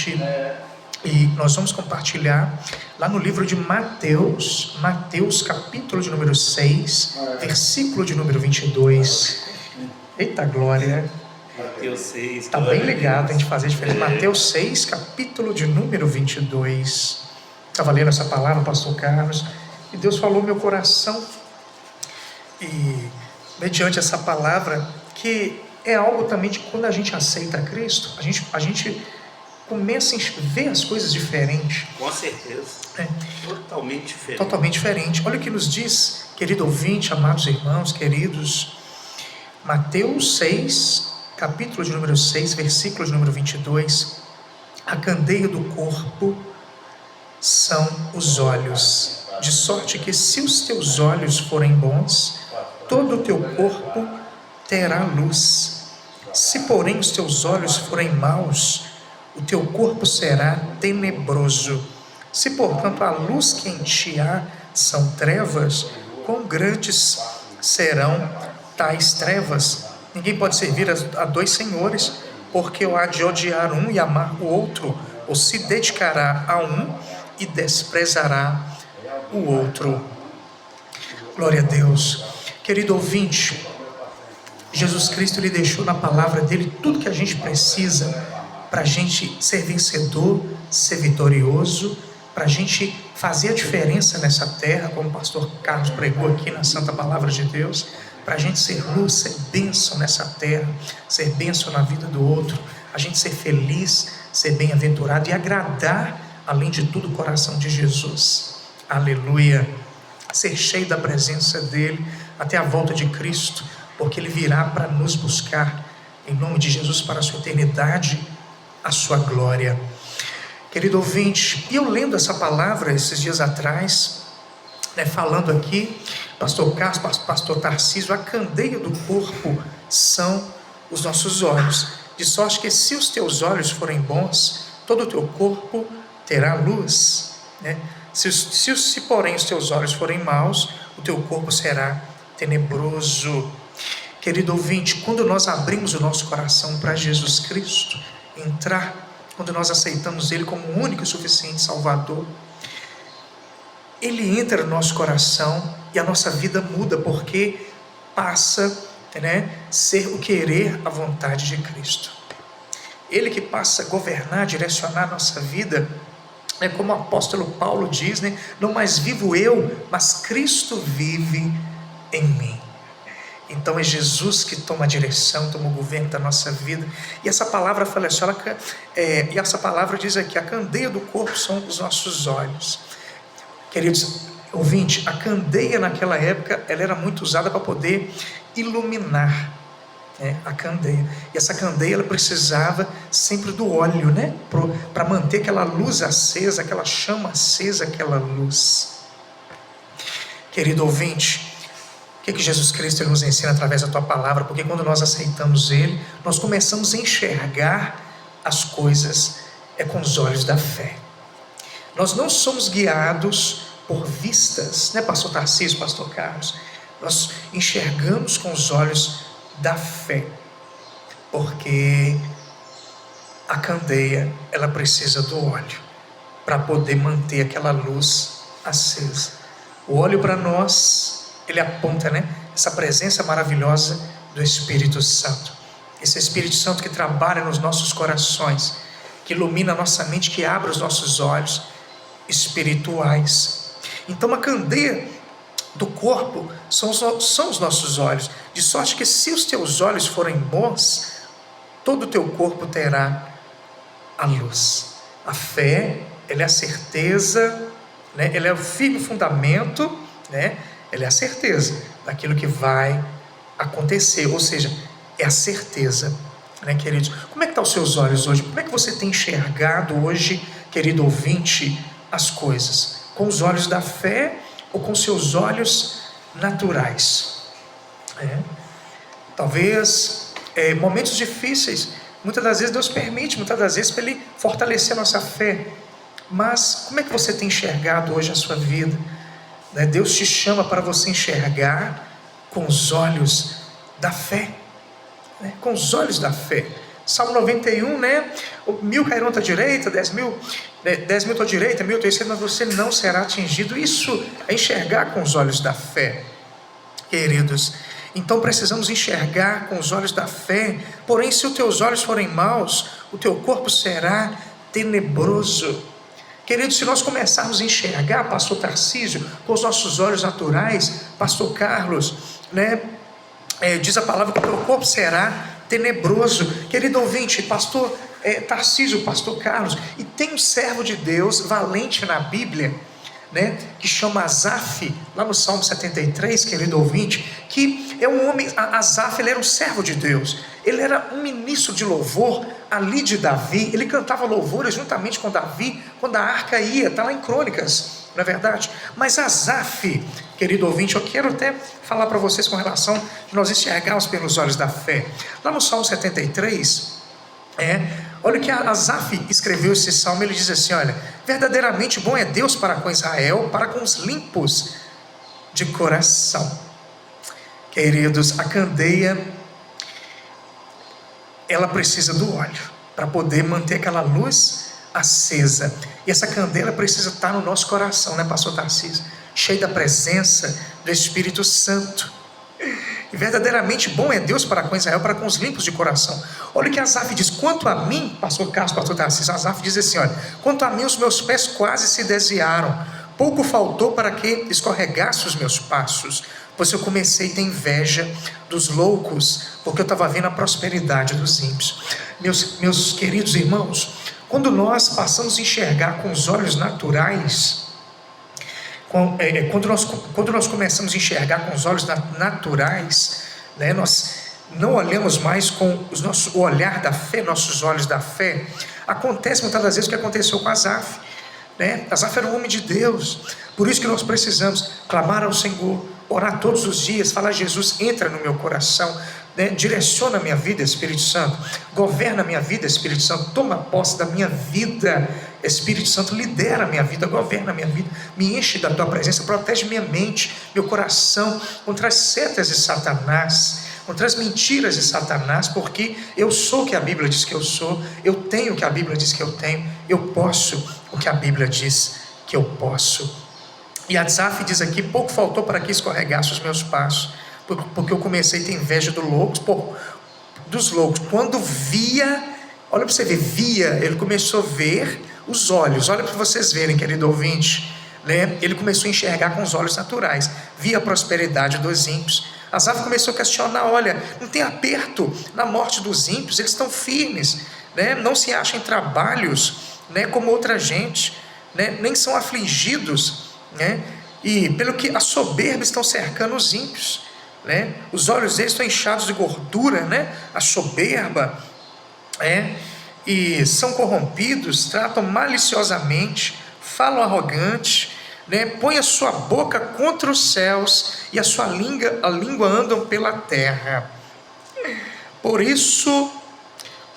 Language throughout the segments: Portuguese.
ouvinte, e nós vamos compartilhar lá no livro de Mateus, capítulo de número 6, versículo de número 22. Eita glória! Mateus 6. Está bem ligado a gente fazer diferença. Mateus 6, capítulo de número 22. Estava lendo essa palavra, pastor Carlos, e Deus falou no meu coração, e mediante essa palavra, que é algo também de quando a gente aceita Cristo, a gente começa a ver as coisas diferentes. Com certeza. Totalmente diferente. Totalmente diferente. Olha o que nos diz, querido ouvinte, amados irmãos, queridos. Mateus 6, capítulo de número 6, versículo de número 22. A candeia do corpo são os olhos, de sorte que se os teus olhos forem bons, todo o teu corpo terá luz. Se porém os teus olhos forem maus, o teu corpo será tenebroso. Se portanto a luz que em ti há são trevas, quão grandes serão tais trevas? Ninguém pode servir a dois senhores, porque ou há de odiar um e amar o outro, ou se dedicará a um e desprezará o outro. Glória a Deus. Querido ouvinte, Jesus Cristo lhe deixou na palavra dele tudo que a gente precisa para a gente ser vencedor, ser vitorioso, para a gente fazer a diferença nessa terra, como o pastor Carlos pregou aqui na Santa Palavra de Deus, para a gente ser luz, ser bênção nessa terra, ser bênção na vida do outro, a gente ser feliz, ser bem-aventurado e agradar, além de tudo, o coração de Jesus. Aleluia! Ser cheio da presença dele até a volta de Cristo, porque ele virá para nos buscar, em nome de Jesus, para a sua eternidade, a sua glória. Querido ouvinte, e eu lendo essa palavra esses dias atrás, falando aqui, pastor Carlos, pastor Tarcísio, a candeia do corpo são os nossos olhos, de sorte que se os teus olhos forem bons, todo o teu corpo terá luz, Se porém os teus olhos forem maus, o teu corpo será tenebroso. Querido ouvinte, quando nós abrimos o nosso coração para Jesus Cristo entrar, quando nós aceitamos Ele como o único e suficiente Salvador, Ele entra no nosso coração e a nossa vida muda, porque passa a ser o querer, a vontade de Cristo. Ele que passa a governar, direcionar a nossa vida, como o apóstolo Paulo diz, não mais vivo eu, mas Cristo vive em mim. Então é Jesus que toma a direção, toma o governo da nossa vida. E essa palavra fala assim, e essa palavra diz aqui, a candeia do corpo são os nossos olhos. Queridos ouvintes, a candeia naquela época, ela era muito usada para poder iluminar, a candeia. E essa candeia, ela precisava sempre do óleo, para manter aquela luz acesa, aquela chama acesa, aquela luz. Querido ouvinte, o que Jesus Cristo nos ensina através da tua palavra? Porque quando nós aceitamos Ele, nós começamos a enxergar as coisas com os olhos da fé. Nós não somos guiados por vistas, pastor Tarcísio, pastor Carlos. Nós enxergamos com os olhos da fé, porque a candeia, ela precisa do óleo para poder manter aquela luz acesa. O óleo para nós, ele aponta, essa presença maravilhosa do Espírito Santo. Esse Espírito Santo que trabalha nos nossos corações, que ilumina a nossa mente, que abre os nossos olhos espirituais. Então a candeia do corpo são os nossos olhos, de sorte que se os teus olhos forem bons, todo o teu corpo terá a luz. A fé, ela é a certeza, ela é o firme fundamento, ela é a certeza daquilo que vai acontecer, ou seja, é a certeza, queridos? Como é que estão os seus olhos hoje? Como é que você tem enxergado hoje, querido ouvinte, as coisas? Com os olhos da fé ou com seus olhos naturais? Talvez momentos difíceis, muitas das vezes Deus permite, muitas das vezes para Ele fortalecer a nossa fé. Mas como é que você tem enxergado hoje a sua vida? Deus te chama para você enxergar com os olhos da fé, com os olhos da fé. Salmo 91, né? 1000 cairão à tua direita, 10.000 à tua direita, 1000 à tua esquerda, mas você não será atingido. Isso é enxergar com os olhos da fé, queridos. Então precisamos enxergar com os olhos da fé. Porém, se os teus olhos forem maus, o teu corpo será tenebroso. Queridos, se nós começarmos a enxergar, pastor Tarcísio, com os nossos olhos naturais, pastor Carlos, né? Diz a palavra que o teu corpo será tenebroso. Querido ouvinte, pastor Tarcísio, pastor Carlos, e tem um servo de Deus valente na Bíblia, né, que chama Asaf, lá no Salmo 73, querido ouvinte, que é um homem, Asaf, ele era um servo de Deus, ele era um ministro de louvor ali de Davi, ele cantava louvores juntamente com Davi, quando a arca ia, está lá em Crônicas, não é verdade? Mas Asaf, querido ouvinte, eu quero até falar para vocês com relação de nós enxergarmos pelos olhos da fé, lá no Salmo 73, olha o que Asaf escreveu esse salmo. Ele diz assim: olha, verdadeiramente bom é Deus para com Israel, para com os limpos de coração. Queridos, a candeia, ela precisa do óleo para poder manter aquela luz acesa, e essa candeia precisa estar no nosso coração, né, pastor Tarcísio? Cheio da presença do Espírito Santo. E verdadeiramente bom é Deus para com Israel, para com os limpos de coração. Olha o que Asaf diz: quanto a mim, pastor Carlos, pastor Tarcísio, Asaf diz assim: olha, quanto a mim os meus pés quase se desviaram, pouco faltou para que escorregasse os meus passos, pois eu comecei a ter inveja dos loucos, porque eu estava vendo a prosperidade dos ímpios. Meus queridos irmãos, quando nós passamos a enxergar com os olhos naturais, quando nós começamos a enxergar com os olhos naturais, né, nós não olhamos mais com o olhar da fé, nossos olhos da fé. Acontece muitas das vezes o que aconteceu com Asaf, né? Asaf era um homem de Deus, por isso que nós precisamos clamar ao Senhor, orar todos os dias, falar: Jesus, entra no meu coração, né? Direciona a minha vida, Espírito Santo, governa a minha vida, Espírito Santo, toma posse da minha vida, Espírito Santo, lidera a minha vida, governa a minha vida, me enche da tua presença, protege minha mente, meu coração, contra as setas de Satanás, contra as mentiras de Satanás, porque eu sou o que a Bíblia diz que eu sou, eu tenho o que a Bíblia diz que eu tenho, eu posso o que a Bíblia diz que eu posso. E Asaf diz aqui: pouco faltou para que escorregasse os meus passos, porque eu comecei a ter inveja dos loucos. Quando via, olha para você ver, ele começou a ver os olhos, olha para vocês verem, querido ouvinte, né? Ele começou a enxergar com os olhos naturais, via a prosperidade dos ímpios. Asaf começou a questionar: olha, não tem aperto na morte dos ímpios, eles estão firmes, né? Não se acham em trabalhos, né, como outra gente, né? Nem são afligidos, né? E pelo que a soberba estão cercando os ímpios, né? Os olhos deles estão inchados de gordura, né? A soberba, e são corrompidos, tratam maliciosamente, falam arrogante, né? Põe a sua boca contra os céus e a sua língua andam pela terra. Por isso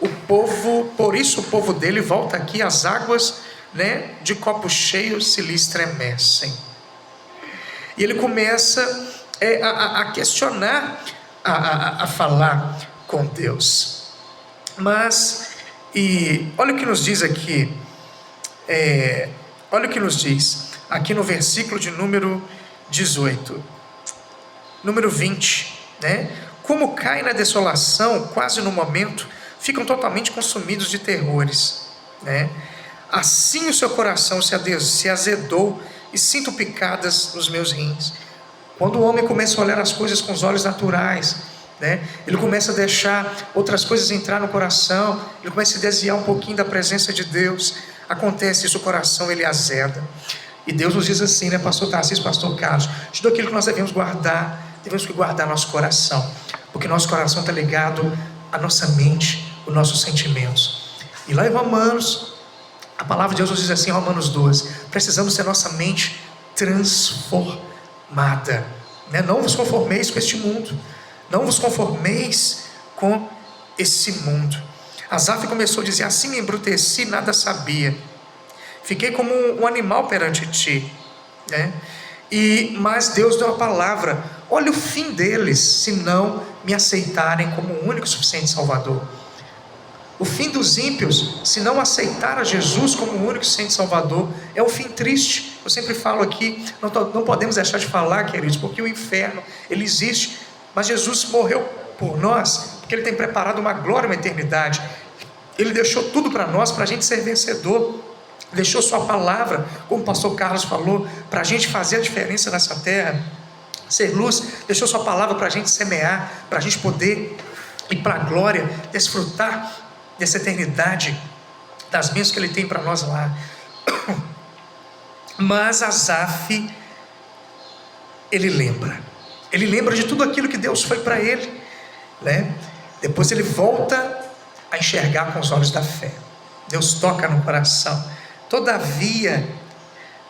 o povo dele volta aqui, as águas, né, de copo cheio se lhe estremecem. E ele começa a questionar, a falar com Deus. Mas, e olha o que nos diz aqui, olha o que nos diz aqui no versículo de número 18, número 20, né? Como cai na desolação, quase no momento, ficam totalmente consumidos de terrores, né? Assim o seu coração se azedou e sinto picadas nos meus rins. Quando o homem começa a olhar as coisas com os olhos naturais, né, ele começa a deixar outras coisas entrar no coração, ele começa a se desviar um pouquinho da presença de Deus, acontece isso, o coração ele azeda. E Deus nos diz assim, né, pastor Tarcísio, pastor Carlos, tudo aquilo que nós devemos que guardar nosso coração, porque nosso coração está ligado à nossa mente, os nossos sentimentos. E lá em Romanos, a palavra de Deus nos diz assim, em Romanos 12, precisamos ter nossa mente transformada, né? Não vos conformeis com este mundo, não vos conformeis com esse mundo. Asaf começou a dizer: assim me embruteci, nada sabia, fiquei como um animal perante ti, né? Mas Deus deu a palavra: olha o fim deles, se não me aceitarem como o único e suficiente Salvador. O fim dos ímpios, se não aceitar a Jesus como o único Senhor e Salvador, é um fim triste. Eu sempre falo aqui, não podemos deixar de falar, queridos, porque o inferno, ele existe, mas Jesus morreu por nós, porque Ele tem preparado uma glória, uma eternidade. Ele deixou tudo para nós, para a gente ser vencedor. Deixou sua palavra, como o pastor Carlos falou, para a gente fazer a diferença nessa terra, ser luz. Deixou sua palavra para a gente semear, para a gente poder ir para a glória, desfrutar dessa eternidade, das bênçãos que Ele tem para nós lá. Mas Asaf, ele lembra de tudo aquilo que Deus foi para ele, né? Depois ele volta a enxergar com os olhos da fé. Deus toca no coração. Todavia,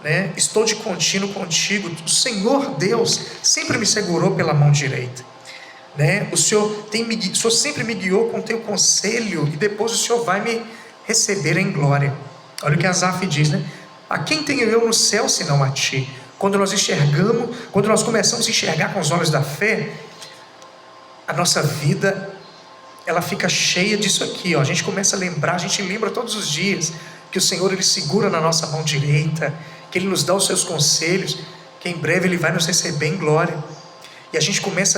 né, estou de contínuo contigo. O Senhor Deus sempre me segurou pela mão direita, né? O Senhor sempre me guiou com o teu conselho, e depois o Senhor vai me receber em glória. Olha o que Asaf diz, né? A quem tenho eu no céu senão a ti? Quando nós começamos a enxergar com os olhos da fé, a nossa vida, ela fica cheia disso aqui, ó. A gente começa a lembrar, a gente lembra todos os dias que o Senhor, Ele segura na nossa mão direita, que Ele nos dá os seus conselhos, que em breve Ele vai nos receber em glória. E a gente começa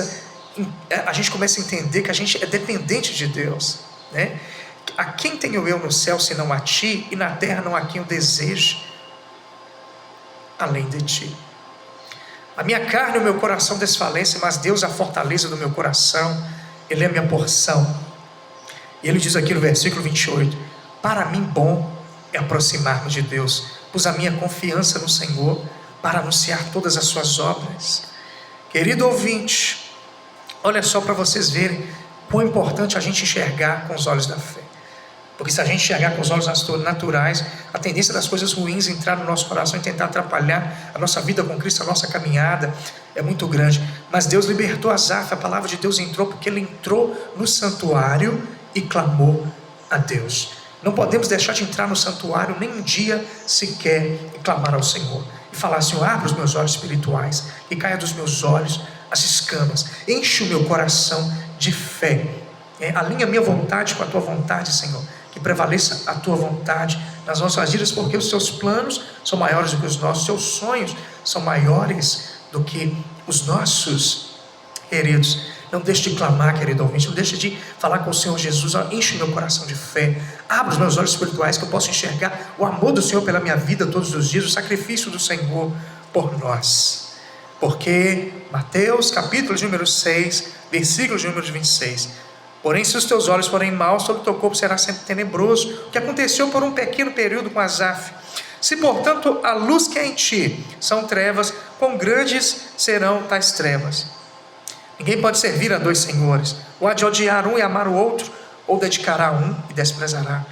a entender que a gente é dependente de Deus, né? A quem tenho eu no céu senão a ti, e na terra não há quem eu deseje além de ti. A minha carne e o meu coração desfalecem, mas Deus é a fortaleza do meu coração, Ele é a minha porção. E Ele diz aqui no versículo 28, para mim bom é aproximar-me de Deus, pus a minha confiança no Senhor para anunciar todas as suas obras. Querido ouvinte, olha só para vocês verem quão importante a gente enxergar com os olhos da fé. Porque se a gente enxergar com os olhos naturais, a tendência das coisas ruins entrar no nosso coração e tentar atrapalhar a nossa vida com Cristo, a nossa caminhada, é muito grande. Mas Deus libertou Asaf, a palavra de Deus entrou, porque ele entrou no santuário e clamou a Deus. Não podemos deixar de entrar no santuário nem um dia sequer e clamar ao Senhor. E falar, Senhor, abre os meus olhos espirituais, e caia dos meus olhos as escamas, enche o meu coração de fé. Alinha a minha vontade com a tua vontade, Senhor. Que prevaleça a tua vontade nas nossas vidas, porque os seus planos são maiores do que os nossos, seus sonhos são maiores do que os nossos. Queridos, não deixe de clamar, querido ouvinte, não deixe de falar com o Senhor Jesus, enche meu coração de fé, abre os meus olhos espirituais, que eu possa enxergar o amor do Senhor pela minha vida todos os dias, o sacrifício do Senhor por nós. Porque Mateus capítulo de número 6, versículo de número 26, porém se os teus olhos forem maus, todo o teu corpo será sempre tenebroso, o que aconteceu por um pequeno período com Asaf. Se portanto a luz que é em ti são trevas, quão grandes serão tais trevas? Ninguém pode servir a dois senhores, ou há de odiar um e amar o outro, ou dedicará um e desprezará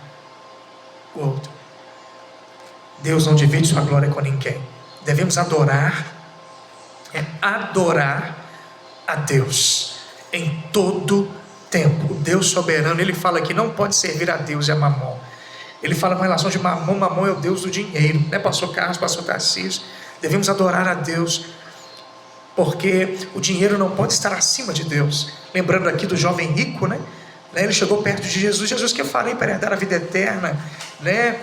o outro. Deus não divide sua glória com ninguém. Devemos adorar a Deus em todo tempo. O Deus soberano, Ele fala que não pode servir a Deus e a Mamon. Ele fala com relação de Mamon. Mamon é o Deus do dinheiro, né? Pastor Carlos, pastor Tarcísio. Devemos adorar a Deus, porque o dinheiro não pode estar acima de Deus. Lembrando aqui do jovem rico, né? Ele chegou perto de Jesus. Jesus, que eu farei para herdar a vida eterna, né?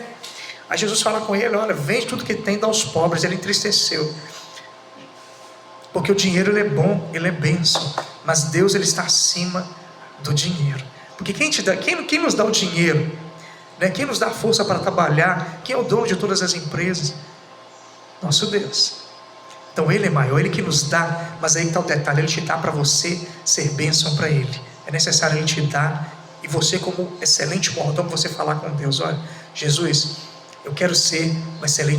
Aí Jesus fala com ele, olha, vende tudo que tem, dá aos pobres. Ele entristeceu, porque o dinheiro, ele é bom, ele é bênção, mas Deus, ele está acima do dinheiro. Porque quem nos dá o dinheiro, né? Quem nos dá força para trabalhar, quem é o dono de todas as empresas? Nosso Deus. Então Ele é maior, Ele que nos dá, mas aí está o detalhe, Ele te dá para você ser bênção para Ele. É necessário Ele te dar, e você, como excelente mordomo, você falar com Deus, olha, Jesus, eu quero ser um excelente